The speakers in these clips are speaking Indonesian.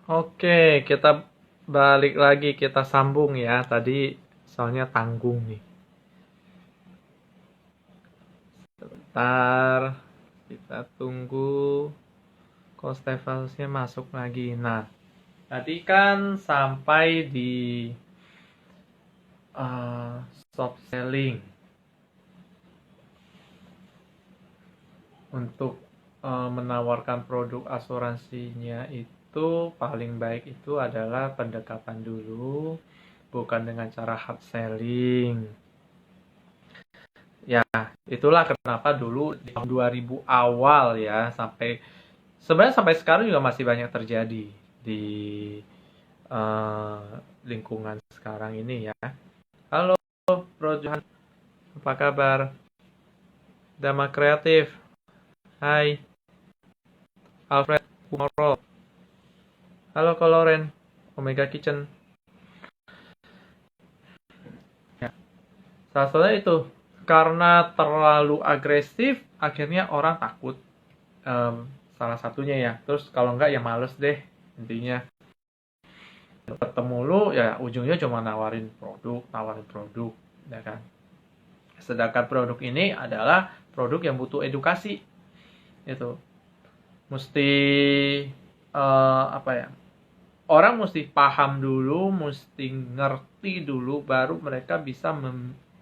Oke, kita balik lagi, kita sambung ya. Tadi soalnya tanggung nih. Bentar, kita tunggu Kostevalsnya masuk lagi. Nah, tadi kan sampai di uh, soft selling untuk menawarkan produk asuransinya itu paling baik itu adalah pendekatan dulu, bukan dengan cara hard selling. Ya, itulah kenapa dulu di tahun 2000 awal ya, sebenarnya sampai sekarang juga masih banyak terjadi di uh, lingkungan sekarang ini ya. Halo Bro Johan, apa kabar? Dama Kreatif, hai. Alfred Kumoro, halo Koloren, Omega Kitchen. Ya, salah satunya itu karena terlalu agresif, akhirnya orang takut. Salah satunya ya. Terus kalau enggak ya males deh intinya. Ketemu lu ya ujungnya cuma nawarin produk, ya kan. Sedangkan produk ini adalah produk yang butuh edukasi. Itu mesti apa ya? Orang mesti paham dulu, mesti ngerti dulu, baru mereka bisa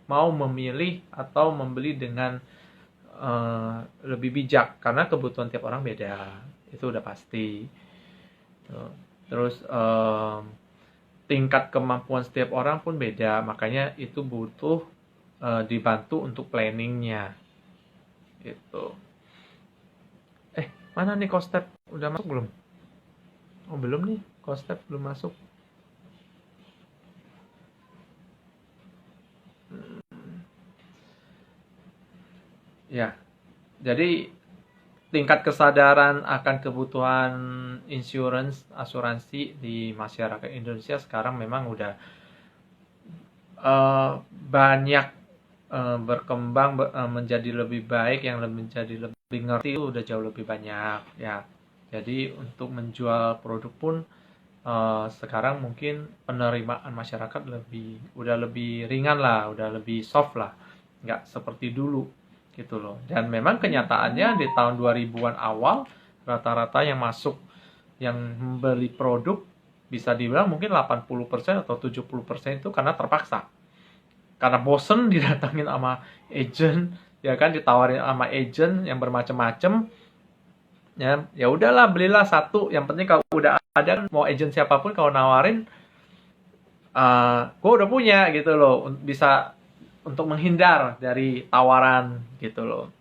mau memilih atau membeli dengan lebih bijak, karena kebutuhan tiap orang beda, itu udah pasti. Terus tingkat kemampuan setiap orang pun beda, makanya itu butuh dibantu untuk planningnya, gitu. Mana nih Kostep? Udah masuk belum? Oh belum nih, Kostep belum masuk. Ya, jadi tingkat kesadaran akan kebutuhan asuransi di masyarakat Indonesia sekarang memang udah banyak berkembang menjadi lebih baik, yang menjadi lebih ngerti itu udah jauh lebih banyak ya. Jadi untuk menjual produk pun sekarang mungkin penerimaan masyarakat udah lebih ringan lah, udah lebih soft lah, nggak seperti dulu gitu loh. Dan memang kenyataannya di tahun 2000-an awal rata-rata yang masuk, yang membeli produk, bisa dibilang mungkin 80% atau 70% itu karena terpaksa, karena bosen didatangin sama agent, ya kan, ditawarin sama agent yang bermacam-macam. Ya udahlah, belilah satu, yang penting kalau udah ada, mau agent siapapun kalau nawarin, gue udah punya gitu loh, bisa untuk menghindar dari tawaran gitu loh.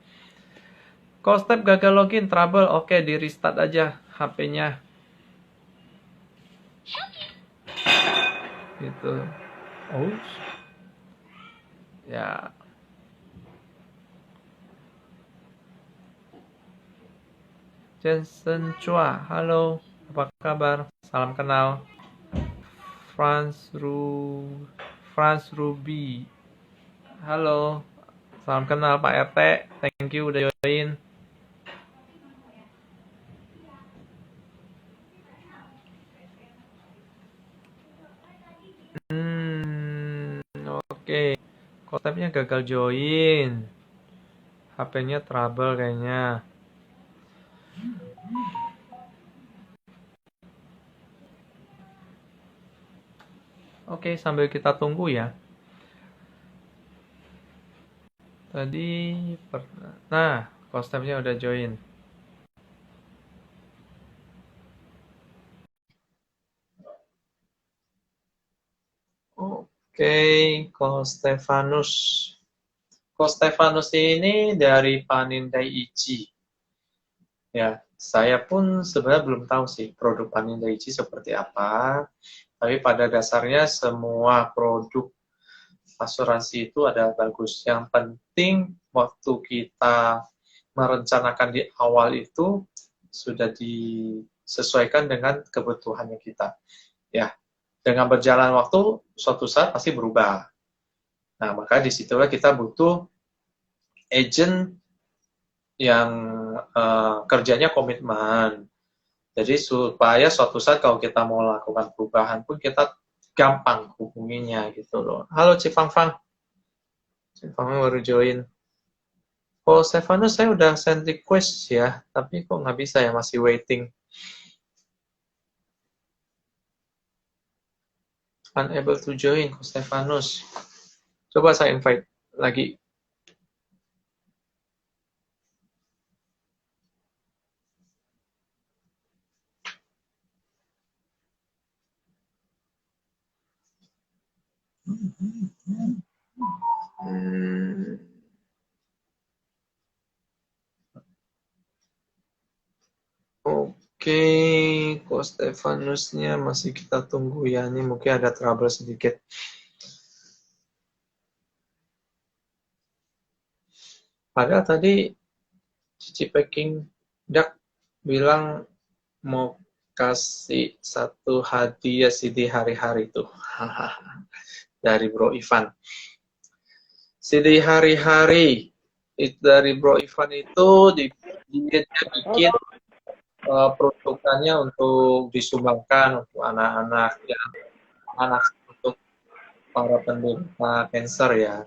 Kalau step gagal login, trouble, oke, di restart aja HP-nya gitu. Oh ya, Jensen Chua, halo, apa kabar? Salam kenal. France France Ruby, halo, salam kenal Pak RT, thank you udah join. Oke, konsepnya gagal join, HP-nya trouble kayaknya. Oke, sambil kita tunggu ya. Tadi, nah, konsepnya udah join. Oke, Ko Stefanus. Ko Stefanus ini dari Panindai Ichi. Ya, saya pun sebenarnya belum tahu sih produk Panindai Ichi seperti apa. Tapi pada dasarnya semua produk asuransi itu adalah bagus. Yang penting waktu kita merencanakan di awal itu sudah disesuaikan dengan kebutuhannya kita. Ya, dengan berjalan waktu suatu saat pasti berubah. Nah, maka disitulah kita butuh agent yang kerjanya komitmen, Jadi supaya suatu saat kalau kita mau lakukan perubahan pun kita gampang hubunginya gitu loh. Halo Cifang Fang. Cifang baru join. Oh, Stefanus saya udah send request ya, tapi kok nggak bisa ya, masih waiting. Unable to join, Stefanus. Coba saya invite lagi. Oke, kok Stefanusnya masih kita tunggu ya. Ini mungkin ada trouble sedikit. Padahal tadi Cici Packing Duck bilang mau kasih satu hadiah CD hari-hari tuh. Dari Bro Ivan. CD hari-hari dari Bro Ivan itu dia bikin peruntukannya untuk disumbangkan untuk anak-anak yang untuk para penderita kanker ya.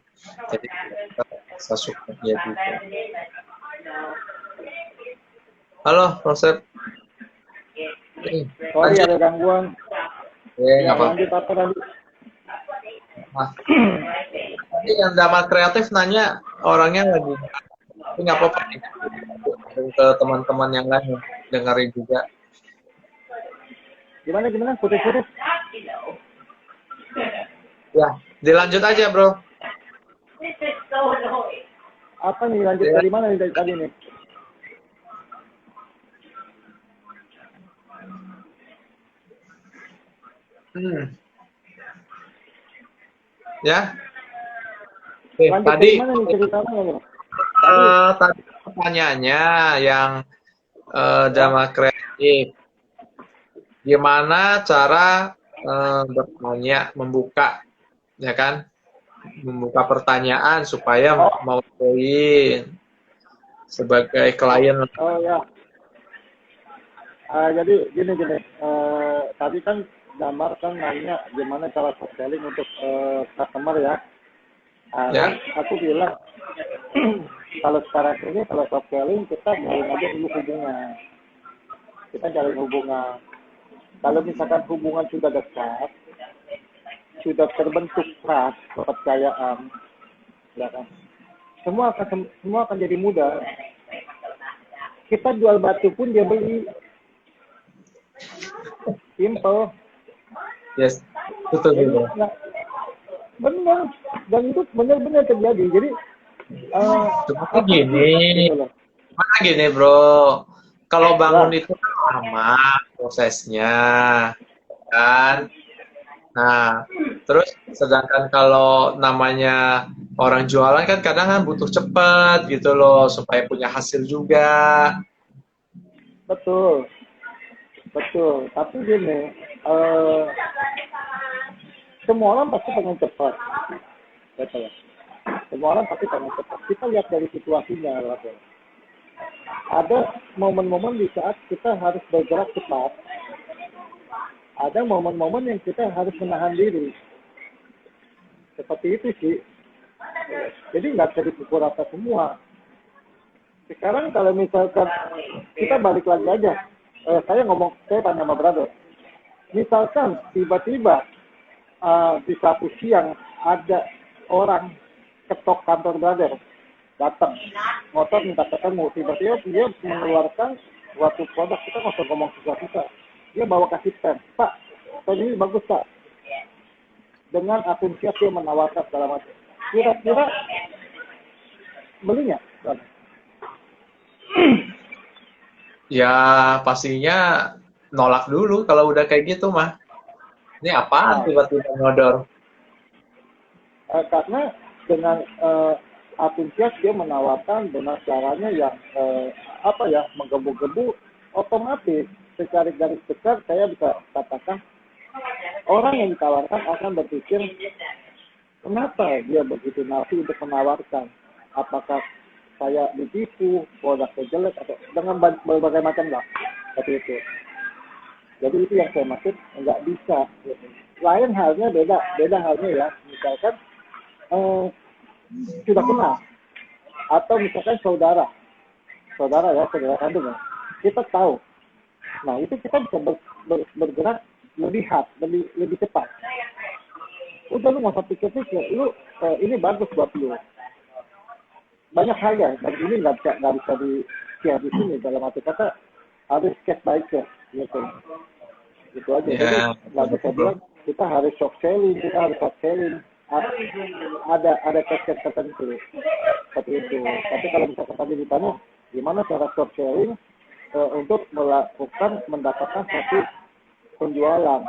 Jadi kita bisa support dia juga. Halo, Rosep. Sorry ada gangguan. Nggak apa-apa. Lanjut apa tadi? Nah, tadi yang Damat Kreatif nanya orangnya lagi, tapi nggak apa-apa nih. Ke teman-teman yang lain dengerin juga. Gimana? Putus-putus? Ya, dilanjut aja, Bro. Apa nih lanjut dari mana nih tadi nih? Ya. Oke, tadi mana nih ceritanya ya? Tadi pertanyaannya yang Dama Kreatif. Gimana cara bertanya, membuka, ya kan? Membuka pertanyaan supaya mau join sebagai klien. Oh ya. Jadi gini. Tadi kan Damar kan nanya gimana cara selling untuk customer ya. Ya. Aku bilang kalau sekarang ini kalau selling kita jalin aja dulu hubungan. Kita jalin hubungan. Kalau misalkan hubungan sudah dekat, sudah terbentuk trust, kepercayaan, ya kan? Semua akan jadi mudah. Kita jual batu pun dia beli. Simple. Yes, betul. Benar, dan itu benar-benar terjadi. Jadi gini bro, kalau bangun itu lama prosesnya kan. Nah, terus sedangkan kalau namanya orang jualan kan kadang kan butuh cepat gitu loh supaya punya hasil juga. Betul. Tapi gini, semua orang pasti pengen cepat. Betul. Semua orang pasti pengen cepat. Kita lihat dari situasinya. Ada momen-momen di saat kita harus bergerak cepat. Ada momen-momen yang kita harus menahan diri. Seperti itu sih. Jadi nggak bisa dipukul rata semua. Sekarang kalau misalkan kita balik lagi aja. Saya tanya sama brother. Misalkan tiba-tiba di satu siang ada orang ketok kantor brother, datang, motor minta ketemu, tiba-tiba dia mengeluarkan suatu produk, kita nggak usah ngomong susah-susah. Dia bawa kasih pen, Pak, pen ini bagus Pak. Dengan akun siap dia menawarkan segala macam. Kira-kira belinya? Ya pastinya nolak dulu kalau udah kayak gitu mah. Ini apaan tiba-tiba ngodor? Karena dengan antusias dia menawarkan dengan caranya yang menggebu-gebu, otomatis secara garis besar saya bisa katakan orang yang ditawarkan akan berpikir kenapa dia begitu nafsu untuk menawarkan, apakah saya ditipu, produknya jelek atau dengan berbagai macam lah seperti itu. Jadi itu yang saya maksud nggak bisa. Gitu. Lain halnya beda halnya ya. Misalkan sudah kenal atau misalkan saudara kandung ya. Kita tahu. Nah itu kita bisa bergerak lebih cepat. Udah lu nggak usah pikir-pikir, lu ini bagus buat lu. Banyak hal ya, dan ini nggak bisa di share di sini, dalam arti kata harus case by case gitu. Gitu aja. Jadi nggak bisa bilang kita harus shock selling, kita harus hard selling. Ada case tertentu seperti itu. Tapi kalau misalkan tadi ditanya gimana cara short selling untuk mendapatkan satu penjualan,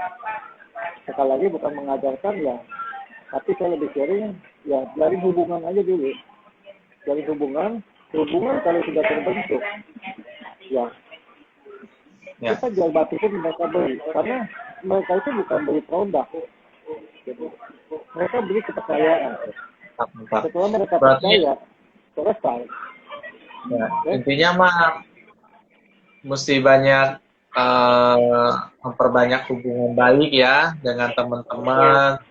sekali lagi bukan mengajarkan ya, tapi saya lebih sharing ya, dari hubungan aja dulu. Dari hubungan kalau sudah terbentuk ya kita jual batu pun mereka beli, karena mereka itu bukan beli produk gitu. Mereka beli kepercayaan. Setelah mereka percaya selesai ya, intinya mah mesti banyak memperbanyak hubungan baik ya dengan teman-teman,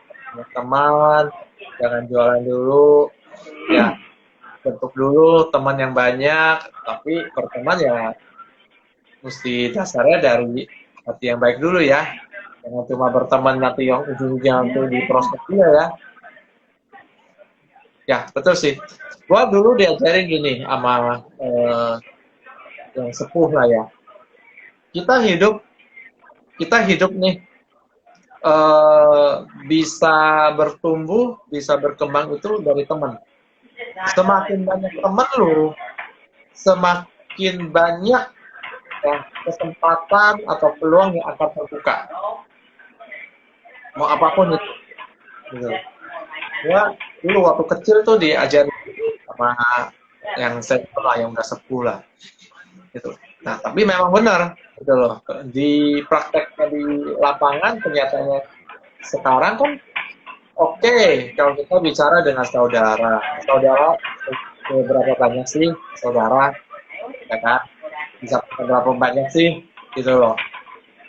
jangan jualan dulu ya, bentuk dulu teman yang banyak, tapi berteman ya mesti dasarnya dari hati yang baik dulu ya, jangan cuma berteman nanti yang ujung-ujungnya untuk di prospek dia ya. Ya betul sih, gua dulu diajarin gini sama yang sepuh lah ya, kita hidup nih bisa bertumbuh, bisa berkembang itu dari teman. Semakin banyak teman lu, semakin banyak ya, kesempatan atau peluang yang akan terbuka. Mau apapun itu. Gitu. Ya, dulu waktu kecil tuh diajarin sama yang senior lah, yang udah sepuh lah. Gitu. Nah, tapi memang benar gitu loh. Di prakteknya di lapangan kenyataannya sekarang kan oke, kalau kita bicara dengan saudara berapa banyak sih saudara, ya kan? Bisa berapa banyak sih, gitu loh.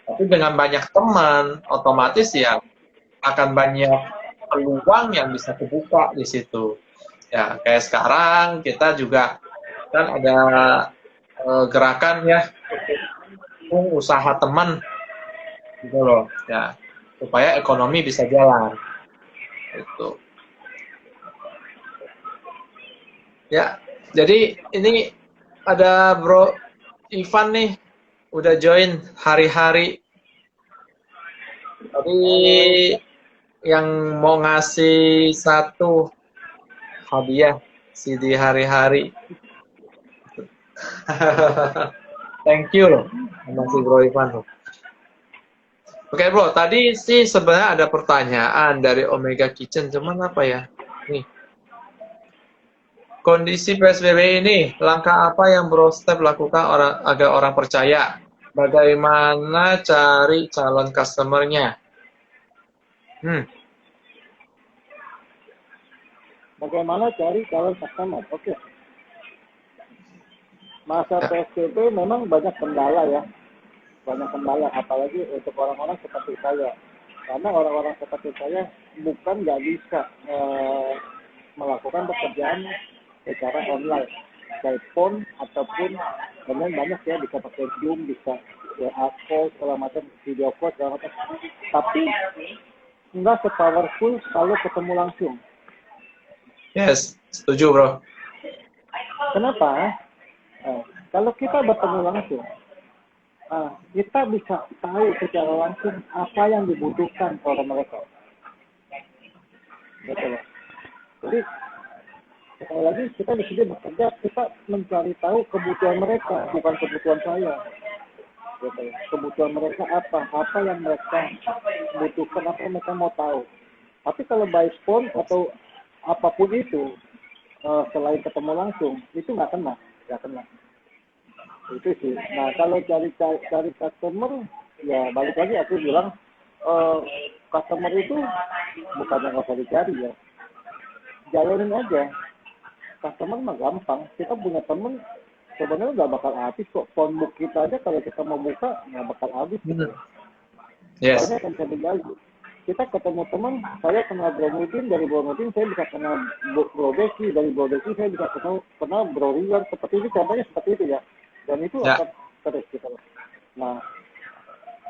Tapi dengan banyak teman, otomatis ya akan banyak peluang yang bisa terbuka di situ. Ya, kayak sekarang kita juga kan ada gerakan ya untuk usaha teman, gitu loh. Ya, supaya ekonomi bisa jalan. Itu. Ya, jadi ini ada Bro Ivan nih, udah join hari-hari. Tadi yang mau ngasih satu hadiah CD hari-hari. Thank you loh, sama si Bro Ivan loh. Oke Bro, tadi sih sebenarnya ada pertanyaan dari Omega Kitchen, cuman apa ya? Nih, kondisi PSBB ini, langkah apa yang Bro Step lakukan agar orang percaya? Bagaimana cari calon customer-nya? Bagaimana cari calon customer? Oke. Masa PSBB memang banyak kendala ya. Banyak kendala, apalagi untuk orang-orang seperti saya. Karena orang-orang seperti saya bukan nggak bisa melakukan pekerjaan secara online, telepon ataupun banyak ya, bisa pakai Zoom, bisa WA call segala macam, video call segala macam. Tapi nggak sepowerful kalau ketemu langsung. Yes, setuju Bro. Kenapa? Kalau kita bertemu langsung, kita bisa tahu secara langsung apa yang dibutuhkan oleh mereka. Betul. Jadi sekali lagi kita di sini bekerja, kita mencari tahu kebutuhan mereka, bukan kebutuhan saya. Betul. Kebutuhan mereka apa yang mereka butuhkan, apa yang mereka mau tahu. Tapi kalau by phone atau apapun itu, selain ketemu langsung, itu nggak kena. Itu sih. Nah, kalau cari customer, ya balik lagi aku bilang, customer itu bukannya nggak usah dicari ya, jalanin aja. Customer mah gampang. Kita punya temen sebenarnya nggak bakal habis kok. Phone book kita aja kalau kita mau buka nggak bakal habis. Gitu. Yes. Banyak yang bisa digali. Kita ketemu teman, saya kenal Bro Mudin, dari Bro Mudin saya bisa kenal Bro Deki, dari Bro Deki saya bisa kenal Bro Rian, seperti itu, contohnya seperti itu ya. Dan itu Ya. akan terus gitu. Nah,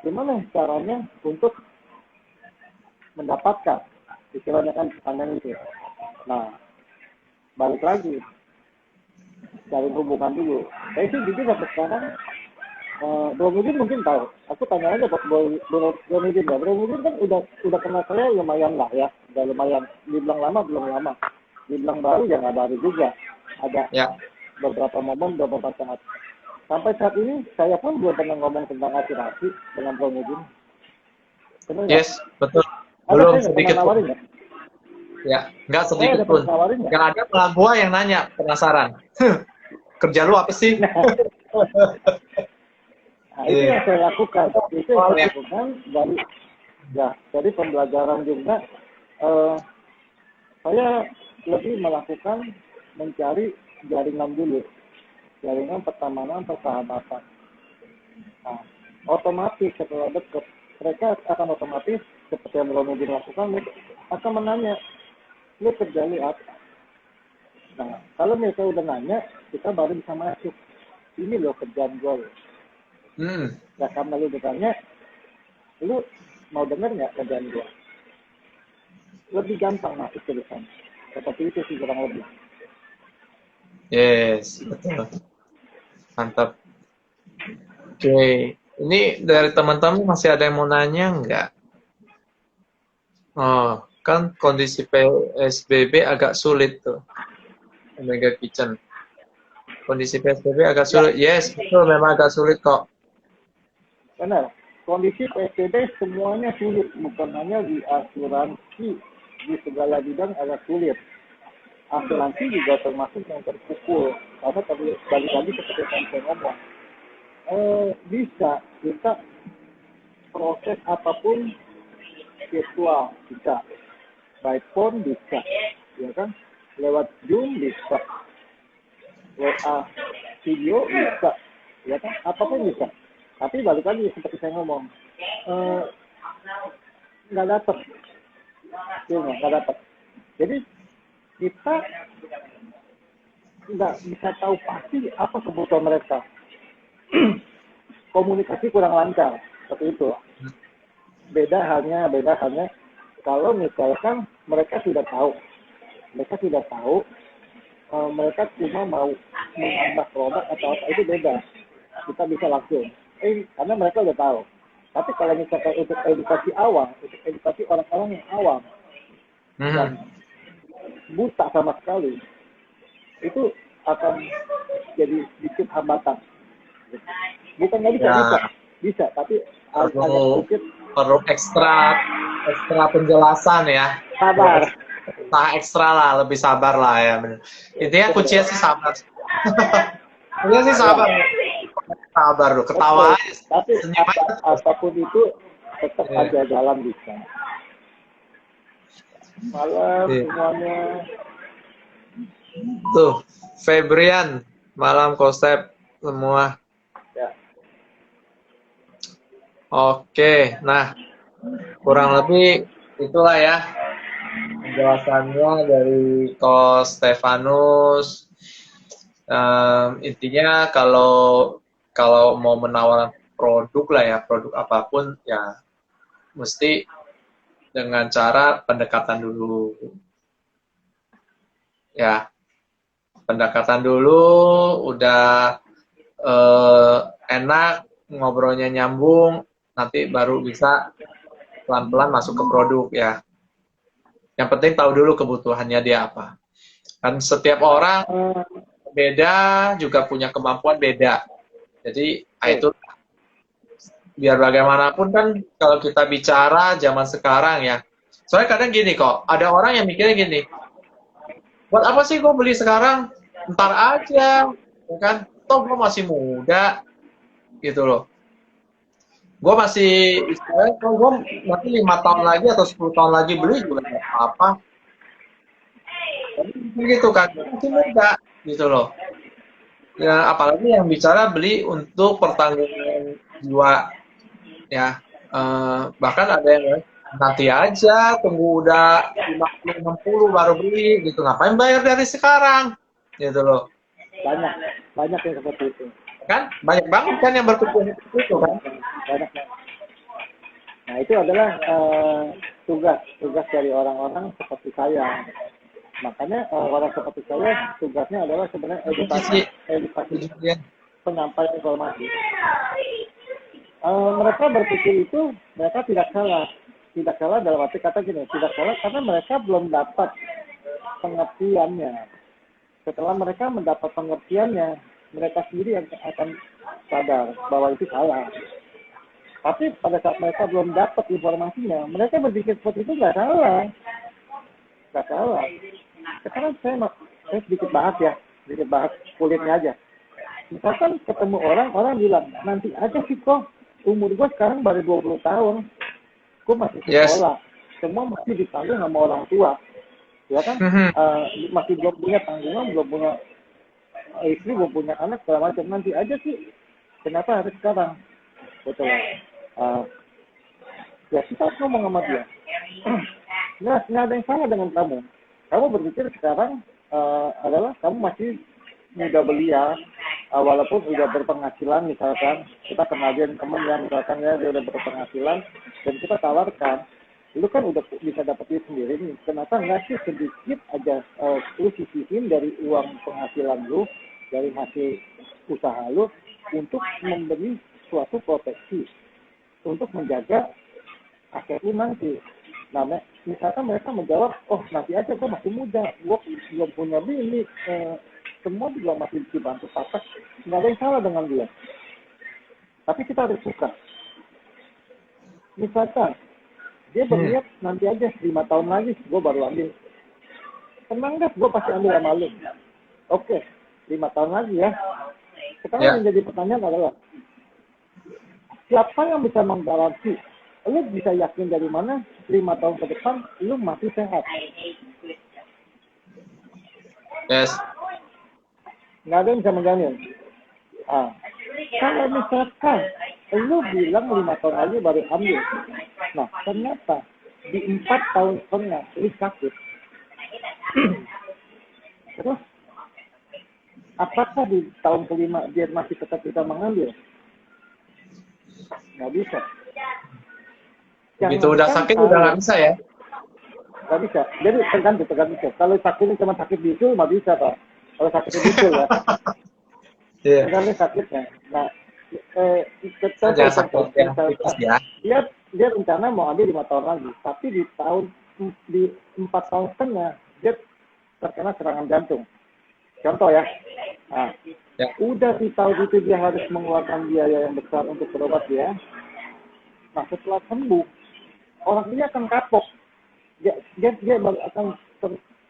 gimana caranya untuk mendapatkan istilahnya kan pandang itu. Nah, balik lagi dari hubungan dulu. Saya sih jujur sampai sekarang Bro Mudin mungkin tahu. Aku tanya aja Bro Mudin ya. Bro Mudin kan udah kenal saya lumayan lah ya. Udah lumayan. Dibilang lama belum lama. Dibilang baru ya nggak baru juga. Ada Ya. beberapa momen, beberapa saat. Sampai saat ini saya pun belum pernah ngomong tentang aspirasi dengan Bro Mudin. Benar nggak? Yes, betul. Ada Belum saya nggak pernah sedikit pun. nawarin ya? Ya, nggak Saya sedikit ada pun. pernah nawarin ya? Yang ada malah gua yang nanya, penasaran. Kerja lu apa sih? Nah, itu Iya. yang saya lakukan. Itu yang Oh, saya ya. lakukan dari pembelajaran juga. Saya lebih melakukan mencari jaringan dulu. Jaringan pertemanan, persahabatan. Nah, otomatis setelah dekat, mereka akan otomatis seperti yang Bro Nudin lakukan, akan menanya, lu kerja lu apa? Nah, kalau mereka udah nanya, kita baru bisa masuk. Ini loh kerjaan gue. Nah, karena lu bertanya, lu mau denger nggak kerjaan gue? Lebih gampang masuk ke sana. Seperti itu sih kurang lebih. Yes, betul. Mantap. Oke. Ini dari teman-teman masih ada yang mau nanya nggak? Oh, kan kondisi PSBB agak sulit tuh. Omega Kitchen. Kondisi PSBB agak sulit. Yes, betul. Memang agak sulit kok. Benar. Kondisi PSBB semuanya sulit. Bukan hanya di asuransi. Di segala bidang agak sulit. Asuransi juga termasuk yang terpukul. Karena tadi balik lagi seperti yang saya ngomong. Bisa kita proses apapun virtual bisa, by phone bisa, ya kan, lewat Zoom bisa, WA video bisa, ya kan, apapun bisa. Tapi balik lagi seperti saya ngomong, nggak dapet, nggak dapet. Jadi kita nggak bisa tahu pasti apa kebutuhan mereka. Komunikasi kurang lancar seperti itu. Beda halnya kalau misalkan mereka sudah tahu mereka cuma mau menambah produk atau apa, itu beda, kita bisa langsung karena mereka udah tahu. Tapi kalau misalkan untuk edukasi orang-orang yang awam dan buta sama sekali, itu akan jadi sedikit hambatan. Bukan nggak bisa, tapi agak sedikit perlu ekstra penjelasan ya. sabar. Nah, ekstra lah, lebih sabar lah ya. Intinya kuncinya sih sabar. Kuncinya sih sabar. Sabar lu, ketawa aja. Tapi apapun itu tetap aja jalan bisa. Malam semuanya. Tuh, Febrian, malam konsep semua. Ya. Oke, nah kurang lebih itulah ya penjelasannya dari Coach Stefanus. Intinya kalau mau menawarkan produk lah ya, produk apapun ya mesti dengan cara pendekatan dulu. Ya, pendekatan dulu udah enak, ngobrolnya nyambung, nanti baru bisa pelan-pelan masuk ke produk ya. Yang penting tahu dulu kebutuhannya dia apa. Kan setiap orang beda, juga punya kemampuan beda. Jadi itu biar bagaimanapun kan kalau kita bicara zaman sekarang ya. Soalnya kadang gini kok, ada orang yang mikirnya gini, buat apa sih gue beli sekarang? Ntar aja, ya kan? Toh gue masih muda, gitu loh. Gue masih, istilahnya gue nanti 5 tahun lagi atau 10 tahun lagi beli juga nggak apa-apa. Gitu kan, masih muda, gitu loh. Ya, apalagi yang bicara beli untuk pertanggungan jiwa, ya. Bahkan ada yang nanti aja tunggu udah 50 60 baru beli gitu. Ngapain bayar dari sekarang? Gitu loh. banyak banyak yang seperti itu. Kan banyak banget kan yang berpikir seperti itu kan. Banyak. Nah itu adalah tugas dari orang-orang seperti saya. Makanya orang seperti saya tugasnya adalah sebenarnya edukasi penyampaian informasi. Mereka berpikir itu mereka tidak salah dalam arti kata gini, tidak salah karena mereka belum dapat pengertiannya. Setelah mereka mendapat pengertiannya, mereka sendiri yang akan sadar bahwa itu salah. Tapi pada saat mereka belum dapat informasinya, mereka berpikir seperti itu nggak salah. Nggak salah. Sekarang saya sedikit bahas kulitnya aja. Misalkan ketemu orang bilang, nanti aja sih kok, umur gue sekarang baru 20 tahun, gue masih sekolah, semua masih ditanggung sama orang tua, ya kan? Masih belum punya tanggungan, belum punya istri, belum punya anak, segala macam. Nanti aja sih, kenapa harus sekarang? Betul. Ya kita harus ngomong sama dia. Nggak ada yang salah dengan kamu. Kamu berpikir sekarang adalah kamu masih muda belia, walaupun sudah berpenghasilan, misalkan kita kenal dia teman yang misalkan ya dia udah berpenghasilan dan kita tawarkan, lu kan udah bisa dapat duit sendiri nih, kenapa nggak sih sedikit aja lu sisihin dari uang penghasilan lu, dari hasil usaha lu untuk memberi suatu proteksi untuk menjaga aset lu nanti. Nah, misalkan mereka menjawab, oh nanti aja gue masih muda, gue belum punya bini, semua juga masih dibantu pasak, nggak ada yang salah dengan dia. Tapi kita harus suka. Misalkan dia berniat nanti aja 5 tahun lagi gue baru ambil. Tenang deh, gue pasti ambil sama lu. Oke, 5 tahun lagi ya. Sekarang yang jadi pertanyaan adalah, siapa yang bisa menggaransi? Lu bisa yakin dari mana 5 tahun ke depan lu masih sehat? Yes. Nggak ada yang bisa menjamin. Kalau misalkan lu bilang 5 tahun lagi baru ambil, nah ternyata di 4 tahun setengah lu sakit. Terus apakah di tahun kelima dia masih tetap bisa mengambil? Nggak bisa. Begitu udah sakit udah nggak bisa ya? Nggak bisa. Jadi tergantung. Kalau sakitnya cuma sakit bisul, nggak bisa Pak. Kalau sakit bisul ya. Tergantung sakitnya. Nah, dia rencana mau ambil 5 tahun lagi, tapi di 4 tahun setengah dia terkena serangan jantung. Contoh ya. Nah, udah di tahun itu dia harus mengeluarkan biaya yang besar untuk berobat dia. Nah, setelah sembuh, orang ini akan kapok. Dia akan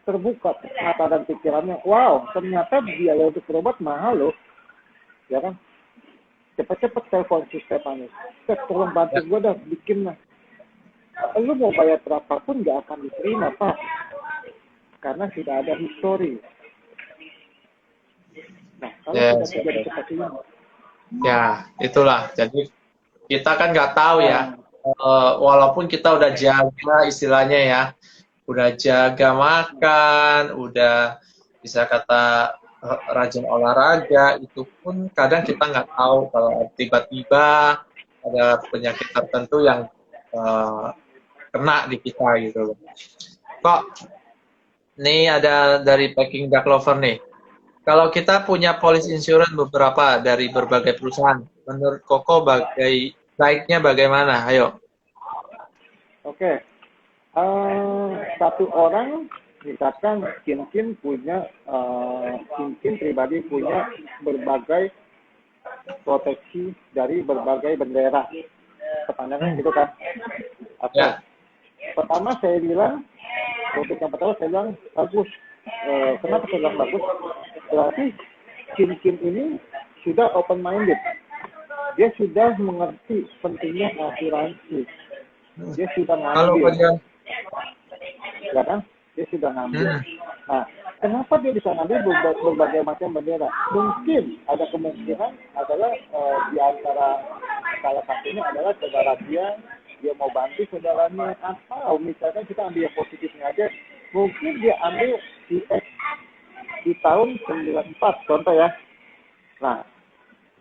terbuka mata dan pikirannya. Wow, ternyata biaya untuk berobat mahal loh. Ya kan? Cepat-cepat telepon si Stepanis. Tolong bantu gue dah, bikin lah. Lu mau bayar berapapun nggak akan diterima, Pak. Karena tidak ada histori. Nah, kalau tidak terjadi seperti ini. Ya, itulah. Jadi kita kan nggak tahu ya. Walaupun kita udah jaga istilahnya ya, udah jaga makan, udah bisa kata rajin olahraga, itu pun kadang kita nggak tahu kalau tiba-tiba ada penyakit tertentu yang kena di kita gitu loh. Kok nih ada dari Packing Duck Lover nih. Kalau kita punya policy insurance beberapa dari berbagai perusahaan, menurut Koko baiknya bagaimana? Ayo. Oke. Satu orang misalkan Kim punya Kim pribadi punya berbagai proteksi dari berbagai bendera. Pertanyaannya gitu kan? Ya. Pertama saya bilang, untuk yang pertama saya bilang bagus. Kenapa saya bilang bagus? Berarti Kim ini sudah open minded. Dia sudah mengerti pentingnya asuransi. Dia sudah ngambil. Ya kan? Dia sudah ngambil. Nah, kenapa dia bisa ngambil berbagai macam bendera? Mungkin ada kemungkinan adalah di antara salah satunya adalah saudara dia mau bantu saudaranya, atau misalkan kita ambil yang positifnya aja, mungkin dia ambil di tahun 94 contoh ya. Nah,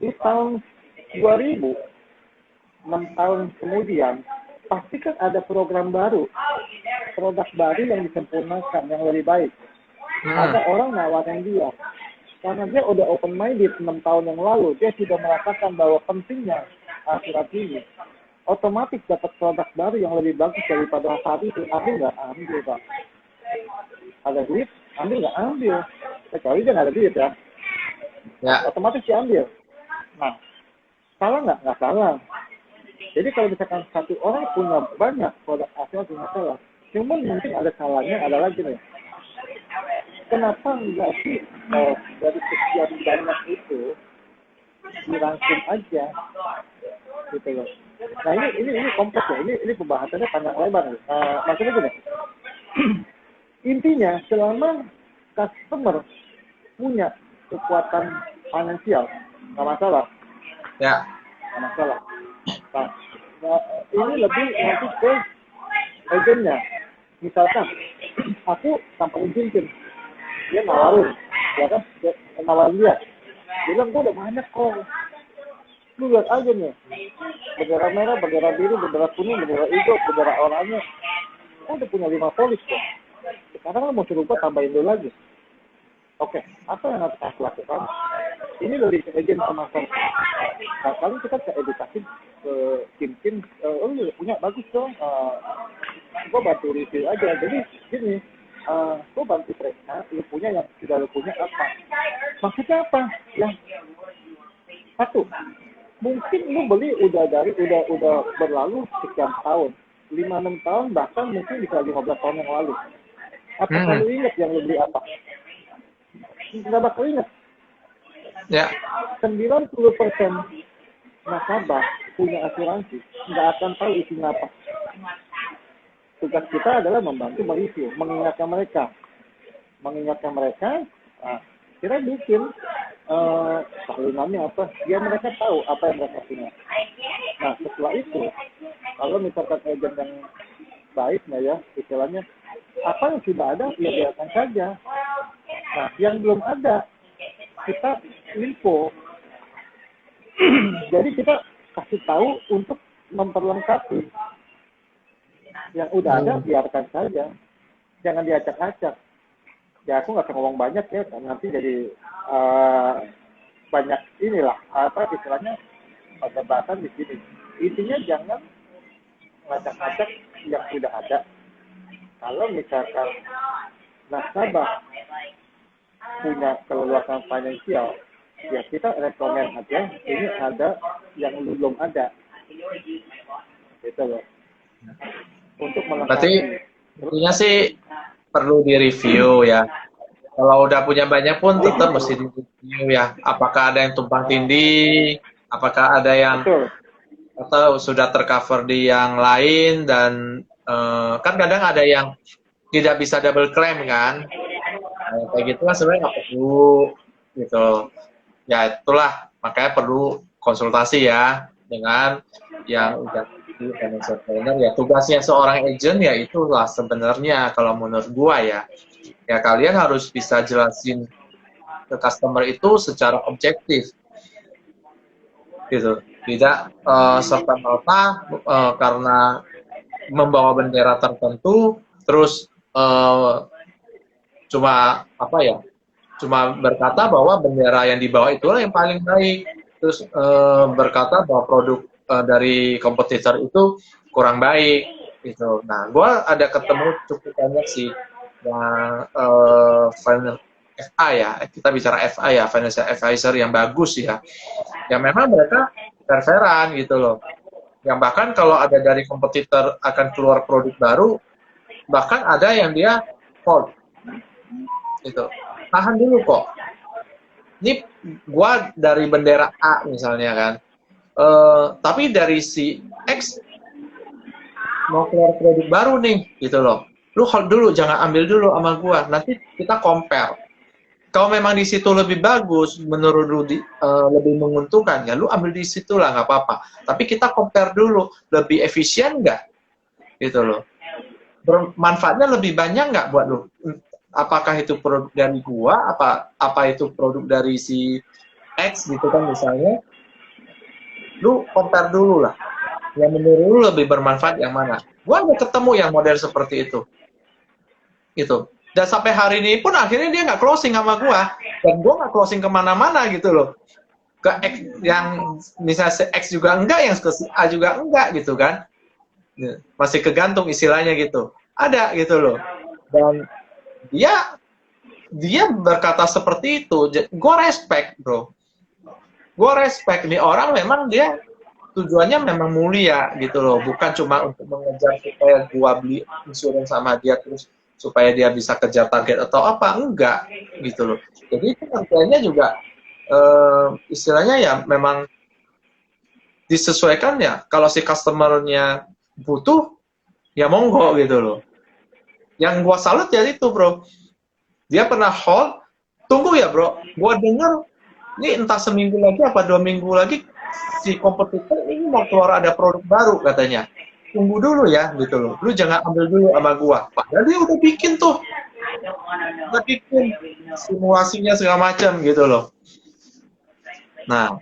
di tahun 2000, 6 tahun kemudian, pasti kan ada program baru, produk baru yang disempurnakan, yang lebih baik. Ada orang nawarin dia, karena dia udah open minded 6 tahun yang lalu, dia sudah merasakan bahwa pentingnya asuransi ini. Otomatis dapat produk baru yang lebih bagus daripada saat itu. Ambil nggak? Ambil, Pak. Ada duit? Ambil nggak? Ambil. Kecuali dia nggak ada duit ya. Otomatis diambil. Nah, salah nggak? Nggak salah. Jadi kalau misalkan satu orang punya banyak produk asuransi, nggak salah. Cuman mungkin ada salahnya adalah gini. Kenapa nggak sih dari sekian banyak itu dirangkum aja, gitu loh. Nah ini kompleks ya. Ini pembahasannya panjang lebar. Maksudnya gini. Intinya selama customer punya kekuatan finansial, nggak masalah. Ya. Nggak masalah. Nah, ini lebih nanti ke agennya. Misalkan aku tanpa izin, dia nawarin, ya kan? Dia nawarin dia bilang, gue udah banyak kok. Lu lihat aja nih, bendera merah, bendera biru, bendera kuning, bendera hijau, bendera oranye. Gue udah punya 5 polis kok. Sekarang lu mau suruh gue tambahin dulu lagi. Oke, apa yang harus aku lakukan? Ini lebih ke agent sama saya. Nah, kali kita ke edukasi ke tim-tim, lu punya bagus dong. Gue bantu review aja. Jadi gini, gue bantu mereka, lu punya yang sudah lu punya apa? Maksudnya apa? Yang satu, mungkin lu beli udah berlalu sekian tahun, 5-6 tahun, bahkan mungkin bisa 15 tahun yang lalu. Apakah lu ingat yang lu beli apa? Nggak bakal ingat. Ya. 90% nasabah punya asuransi nggak akan tahu isinya apa. Tugas kita adalah membantu mereview, mengingatkan mereka. Nah, kita bikin salinannya apa, biar mereka tahu apa yang mereka punya. Nah, setelah itu, kalau misalkan agent yang baik, ya, istilahnya, apa yang sudah ada, ya biarkan saja. Nah, yang belum ada, kita info. Jadi kita kasih tahu untuk memperlengkapi. Yang udah ada, biarkan saja. Jangan diacak-acak. Ya, aku nggak ngomong banyak ya, nanti jadi banyak inilah, apa istilahnya, perdebatan di sini. Intinya jangan ngacak-ngacak yang sudah ada. Kalau misalkan nasabah punya keleluasan finansial, ya kita rekomen aja, ini ada yang belum ada. Gitu loh. Untuk melengkapi. Berarti intinya sih perlu direview ya. Kalau udah punya banyak pun tetap mesti direview ya. Apakah ada yang tumpang tindih, apakah ada yang atau sudah tercover di yang lain, dan kan kadang ada yang tidak bisa double claim kan. Nah, kayak gitu kan sebenarnya nggak perlu gitu. Ya itulah makanya perlu konsultasi ya dengan yang udah financial planner. Ya tugasnya seorang agent ya itulah sebenarnya kalau menurut gua ya kalian harus bisa jelasin ke customer itu secara objektif gitu, tidak serta-merta karena membawa bendera tertentu terus cuma berkata bahwa bendera yang dibawa itulah yang paling baik, terus berkata bahwa produk dari kompetitor itu kurang baik gitu. Nah, gue ada ketemu cukup banyak sih yang FA ya, kita bicara FA ya, financial advisor yang bagus ya, yang memang mereka fair-fairan gitu loh, yang bahkan kalau ada dari kompetitor akan keluar produk baru, bahkan ada yang dia hold gitu, tahan dulu kok, ini gua dari bendera A misalnya kan, tapi dari si X mau keluar produk baru nih gitu loh, lu hold dulu, jangan ambil dulu sama gua, nanti kita compare Kalau memang di situ lebih bagus, menurut lu lebih menguntungkan, ya lu ambil di situ lah, nggak apa-apa. Tapi kita compare dulu, lebih efisien nggak, gitu loh. Manfaatnya lebih banyak nggak buat lu? Apakah itu produk dari gua, apa itu produk dari si X gitu kan misalnya. Lu compare dulu lah. Yang menurut lu lebih bermanfaat yang mana? Gua ada ketemu yang model seperti itu. Gitu. Dan sampai hari ini pun akhirnya dia nggak closing sama gua. Dan gua nggak closing kemana-mana gitu loh. Ke X yang misalnya si X juga enggak, yang ke si A juga enggak gitu kan. Masih kegantung istilahnya gitu. Ada gitu loh. Dan dia dia berkata seperti itu, gue respect bro, gue respect nih orang, memang dia tujuannya memang mulia gitu loh, bukan cuma untuk mengejar supaya gue beli insurans sama dia terus supaya dia bisa kejar target atau apa, enggak gitu loh. Jadi itu harganya juga istilahnya ya memang disesuaikan ya, kalau si customernya butuh ya monggo gitu loh. Yang gue salut ya itu bro, dia pernah hold, tunggu ya bro, gue denger ini entah seminggu lagi apa 2 minggu lagi si kompetitor ini mau keluar ada produk baru katanya. Tunggu dulu ya gitu loh. Lu jangan ambil dulu sama gua. Padahal dia udah bikin tuh. Udah bikin simulasinya segala macam gitu loh. Nah,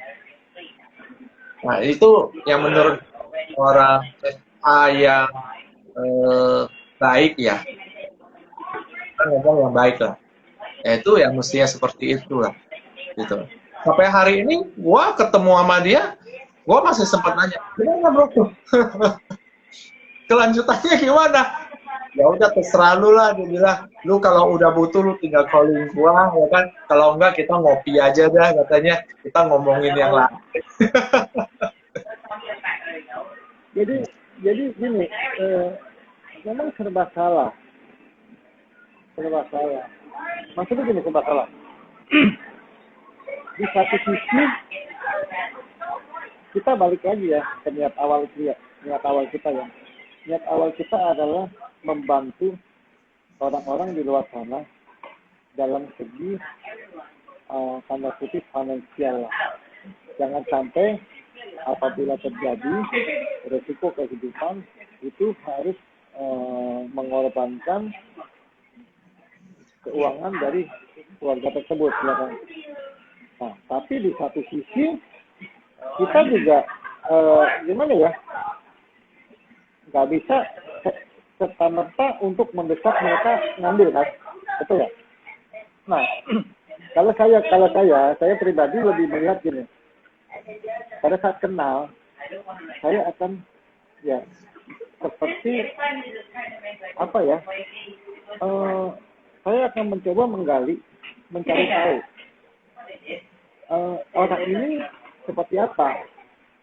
nah itu yang menurut orang FA yang baik ya. Kita ngomong yang baik lah. Ya itu ya mestinya seperti itulah gitu. Sampai hari ini gua ketemu sama dia, gua masih sempat nanya, gimana bro tuh? Kelanjutannya gimana? Ya udah terserah lu lah, dia bilang, lu kalau udah butuh lu tinggal calling gua ya kan, kalau enggak kita ngopi aja dah katanya, kita ngomongin yang lain. Jadi gini, memang serba salah. Maksudnya gini, serba salah. Di satu sisi kita balik lagi ya ke niat awal kita ya. Niat awal kita adalah membantu orang-orang di luar sana dalam segi tanda kutip finansial lah. Jangan sampai apabila terjadi resiko kehidupan itu harus mengorbankan keuangan dari keluarga tersebut. Ya kan? Nah, tapi di satu sisi kita juga gimana ya, nggak bisa serta-merta untuk mendesak mereka ngambil kan, betul ya? Nah, kalau saya pribadi lebih melihat gini, pada saat kenal saya akan ya seperti apa ya, saya akan mencoba mencari tahu orang ini seperti apa,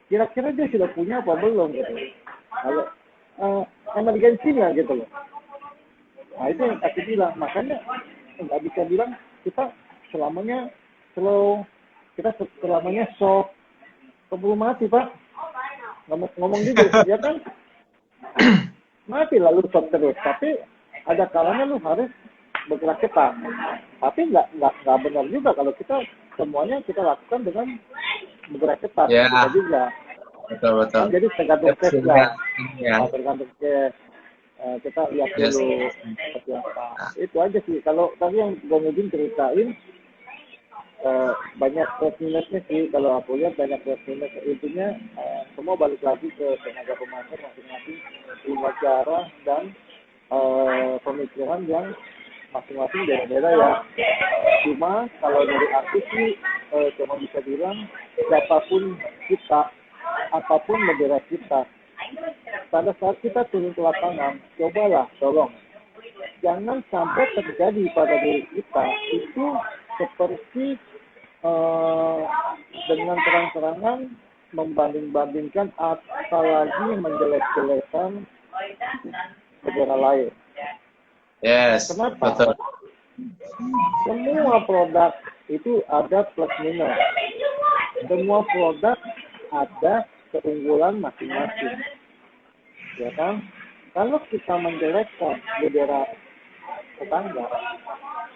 kira-kira dia sudah punya apa belum gitu. Kalau emergensinya gitu loh. Nah itu yang aku bilang, makanya nggak bisa bilang kita selamanya slow, kita selamanya soft, keburu mati pak. Ngomong gitu, ya kan? Mati lalu soft terus, tapi ada kalanya lu harus bergerak cepat. Tapi nggak benar juga kalau kita semuanya kita lakukan dengan bergerak cepat. Ya. Kita juga. Betul. Kan jadi tergantung case lah. Ya. Tergantung case. Kita lihat dulu seperti apa. Itu aja sih. Kalau tadi yang Bang Udin ceritain banyak plus minusnya sih. Kalau aku lihat banyak plus minus. Intinya semua balik lagi ke tenaga pemasar masing-masing, punya cara dan pemikiran yang masing-masing beda-beda ya. Cuma kalau dari aku sih cuma bisa bilang siapapun kita, apapun bendera kita, pada saat kita turun ke lapangan, cobalah tolong jangan sampai terjadi pada diri kita itu seperti dengan terang-terangan membanding-bandingkan apalagi menjelek-jelekan negara lain. Yes. Kenapa? Betul. Semua produk itu ada plus minus. Semua produk ada keunggulan masing-masing. Ya kan? Kalau kita menjelekkan bendera tetangga,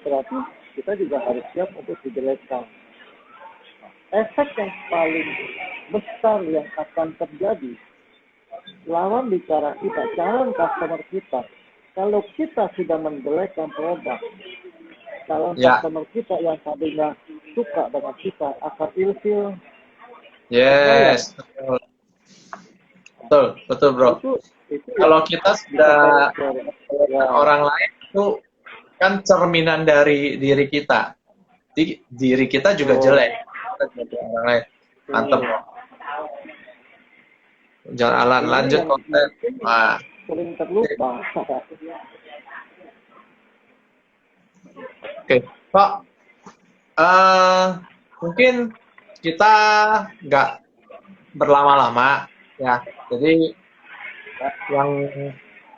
berarti kita juga harus siap untuk dijelekkan. Efek yang paling besar yang akan terjadi lawan bicara kita, calon customer kita, kalau kita sudah menjelekkan produk, calon Ya, customer kita yang tadinya suka dengan kita akan ilfil. yes, betul, betul, betul, bro. Itu Kalau yang kita bisa sudah saya share. Ya, orang lain itu kan cerminan dari diri kita. Diri kita juga jelek. Kita jadi orang lain. Mantep, bro. Jalan ini lanjut yang konten. mungkin Wah, sering terlupa. oke. Pak, mungkin kita nggak berlama-lama ya. Jadi yang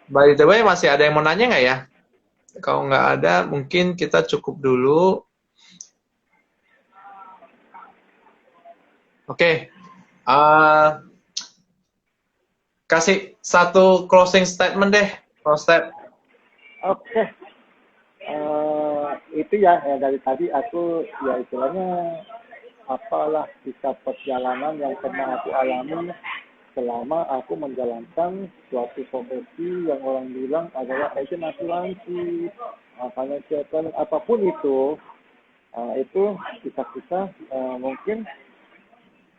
by the way masih ada yang mau nanya nggak ya? Kalau nggak ada, mungkin kita cukup dulu. Oke. Kasih satu closing statement deh, Prostep. Oke. Itu ya dari tadi aku ya istilahnya apalah kisah perjalanan yang pernah aku alami selama aku menjalankan suatu profesi yang orang bilang adalah agent asuransi, financial planning, apapun itu kita mungkin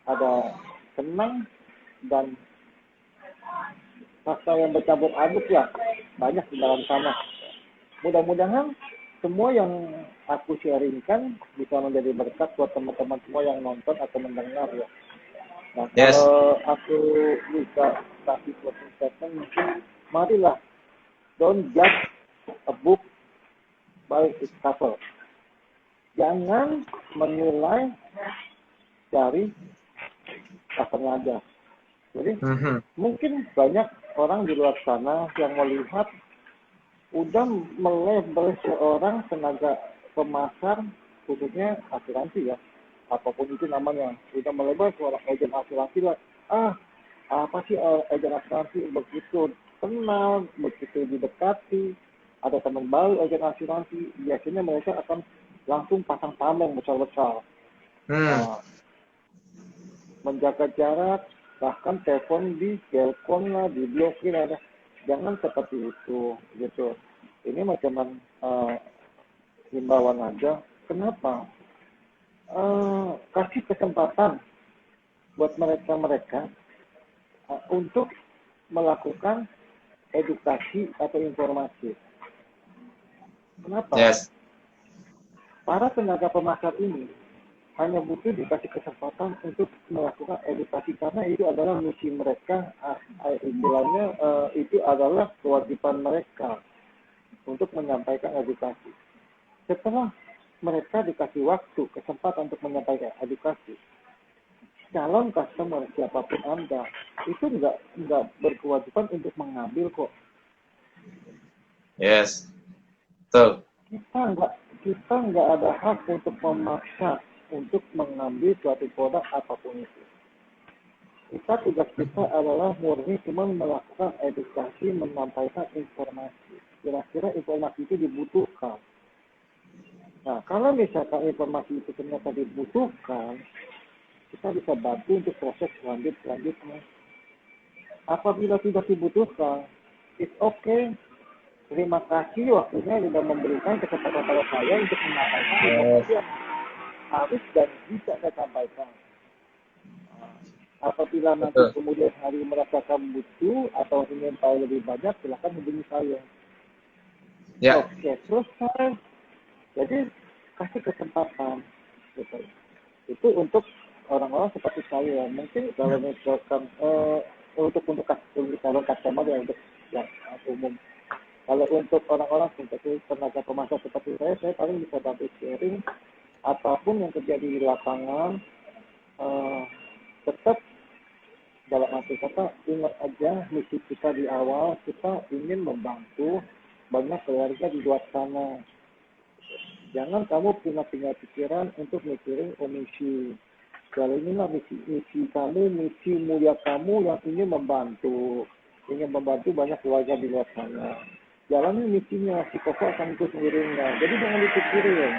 ada senang dan rasa yang bercampur aduk ya banyak di dalam sana. Mudah-mudahan semua yang aku sharingkan bisa menjadi berkat buat teman-teman semua yang nonton atau mendengar ya. Nah, Yes. kalau aku bisa kasih closing statement, mungkin marilah don't judge a book by its cover. Jangan menilai dari covernya aja. Jadi mungkin banyak orang di luar sana yang melihat udah melabel seorang tenaga pemasar khususnya asuransi ya, apapun itu namanya, udah melabel seorang agen asuransi lah, apa sih agen asuransi, begitu kenal, begitu didekati, ada teman baru agen asuransi, biasanya mereka akan langsung pasang tameng besar-besar, menjaga jarak, bahkan telepon lah, diblokir ada. Jangan seperti itu, gitu. Ini macam himbauan aja. Kenapa? Kasih kesempatan buat mereka untuk melakukan edukasi atau informasi. Kenapa? Yes. Para tenaga pemasar ini hanya butuh dikasih kesempatan untuk melakukan edukasi karena itu adalah misi mereka, istilahnya itu adalah kewajiban mereka untuk menyampaikan edukasi. Setelah mereka dikasih waktu, kesempatan untuk menyampaikan edukasi, calon customer siapapun Anda itu nggak berkewajiban untuk mengambil kok. Yes. Betul. Kita nggak ada hak untuk memaksa untuk mengambil suatu produk apapun itu. Tugas kita adalah murni cuma melakukan edukasi, menyampaikan informasi. Kira-kira informasi itu dibutuhkan. Nah, kalau misalkan informasi itu ternyata dibutuhkan, kita bisa bantu untuk proses selanjutnya. Apabila tidak dibutuhkan, it's okay. Terima kasih waktunya sudah memberikan kesempatan pada saya untuk menyampaikan informasi yang harus dan bisa saya sampaikan. Apabila nanti kemudian hari merasakan butuh atau ingin tahu lebih banyak, silakan hubungi saya. Ya. Oke, selesai. Jadi kasih kesempatan. Gitu. Itu untuk orang-orang seperti saya. Mungkin kalau misalkan untuk calon customer ya, untuk yang umum. Kalau untuk orang-orang seperti tenaga pemasar seperti saya paling bisa bantu sharing apapun yang terjadi di lapangan. Tetap dalam arti kata ingat aja misi kita di awal, kita ingin membantu banyak keluarga di luar sana. Jangan kamu punya pikiran untuk mikirin komisi. Kalau inilah misi kamu, misi mulia kamu yang ingin membantu banyak keluarga di luar sana. Jalani misinya, si pokok akan ikut sendirinya. Jadi jangan dipikirin.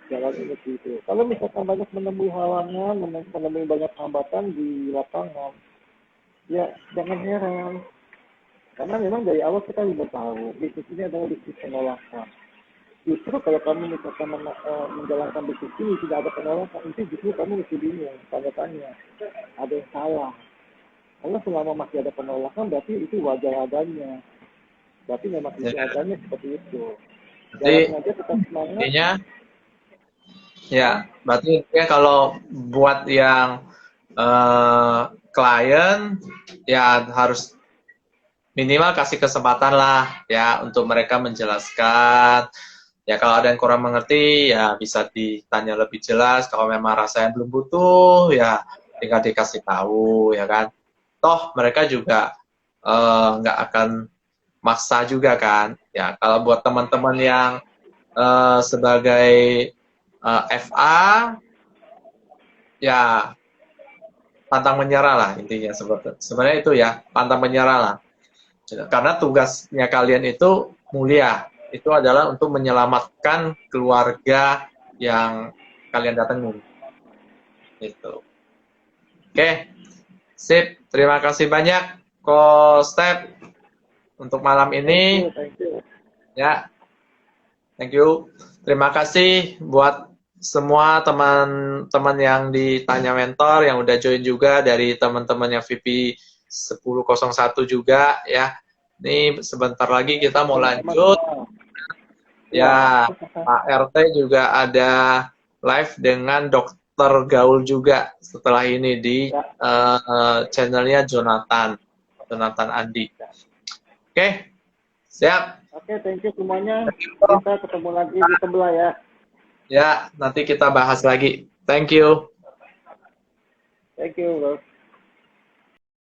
jalan ini gitu. Kalau misalkan banyak menemui halangan, menemui banyak hambatan di lapangan, ya jangan heran. Karena memang dari awal kita sudah tahu bisnis ini adalah bisnis penolakan. Justru kalau kamu misalkan menjalankan bisnis ini tidak ada penolakan, itu justru kamu mesti bingung, tanya-tanya, ada yang salah. Karena selama masih ada penolakan, berarti itu wajar adanya. Berarti memang itu Ya. adanya seperti itu. Jadi Jalan aja tetap semangat. intinya ya, berarti intinya kalau buat yang klien ya harus minimal kasih kesempatan lah ya untuk mereka menjelaskan. Ya kalau ada yang kurang mengerti ya bisa ditanya lebih jelas. Kalau memang rasanya belum butuh ya tinggal dikasih tahu ya kan. Toh mereka juga nggak akan maksa juga kan. Ya kalau buat teman-teman yang sebagai FA ya pantang menyerah lah intinya sebenarnya itu ya, pantang menyerah lah. Karena tugasnya kalian itu mulia, itu adalah untuk menyelamatkan keluarga yang kalian datangi. Itu. Oke, sip. Terima kasih banyak, Ko Step, untuk malam ini. Thank you. Ya, thank you. Terima kasih buat semua teman-teman yang ditanya mentor, yang udah join juga dari teman-teman yang VP 1001 juga ya. Ini sebentar lagi kita mau lanjut. Ya, Pak RT juga ada live dengan Dokter Gaul juga setelah ini di channelnya Jonathan Andi. Oke, siap. Oke, thank you semuanya. Kita ketemu lagi di sebelah ya. Ya, nanti kita bahas lagi. Thank you. Thank you, bro.